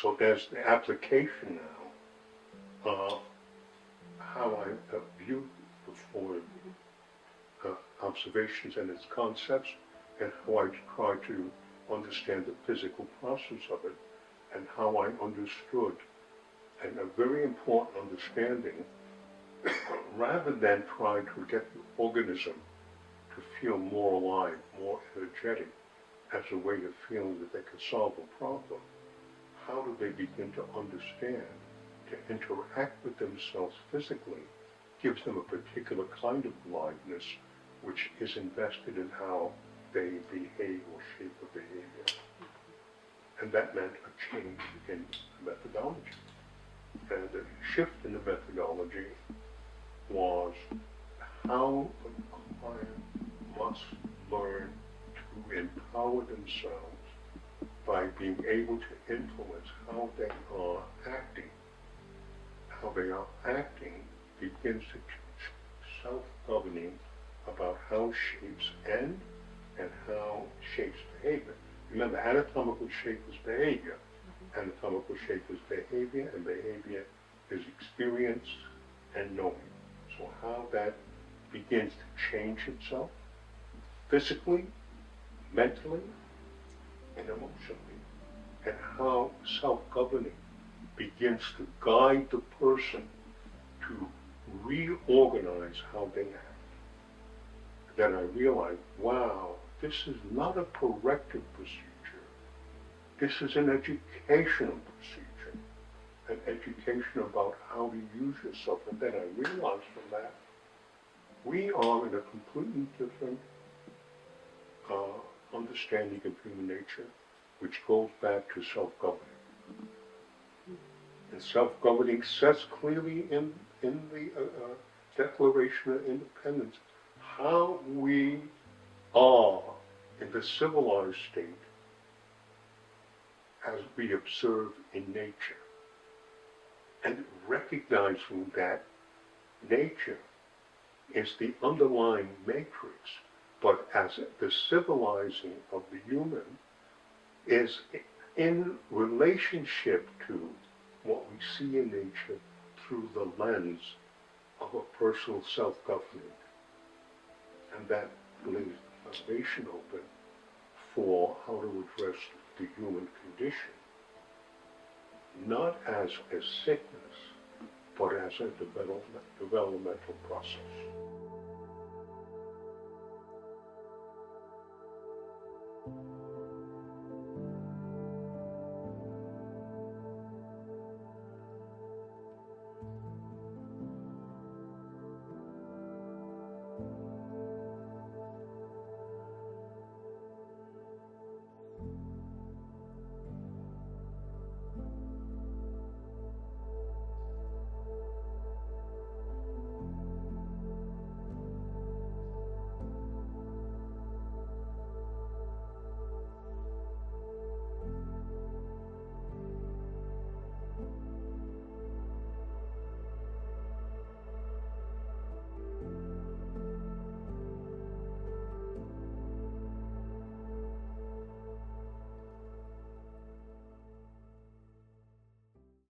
So there's the application now of how I view the four observations and its concepts, and how I try to understand the physical process of it, and how I understood, and a very important understanding, rather than trying to get the organism to feel more alive, more energetic, as a way of feeling that they can solve a problem, how do they begin to understand, to interact with themselves physically, gives them a particular kind of aliveness, which is invested in how they behave or shape a behavior. And that meant a change in methodology. And the shift in the methodology was how a client must learn to empower themselves by being able to influence how they are acting. How they are acting begins to self-governing about how shapes end and how shapes behavior. Remember, anatomical shape is behavior. Anatomical shape is behavior, and behavior is experience and knowing. So how that begins to change itself, physically, mentally, and emotionally, and how self-governing begins to guide the person to reorganize how they act. Then I realized, wow, this is not a corrective procedure. This is an educational procedure, an education about how to use yourself. And then I realized from that, we are in a completely different understanding of human nature, which goes back to self-governing. And self-governing says clearly in the Declaration of Independence how we are in the civilized state as we observe in nature. And recognizing that nature is the underlying matrix, but as the civilizing of the human is in relationship to what we see in nature through the lens of a personal self-governing. And that lays the foundation open for how to address the human condition, not as a sickness, but as a developmental process.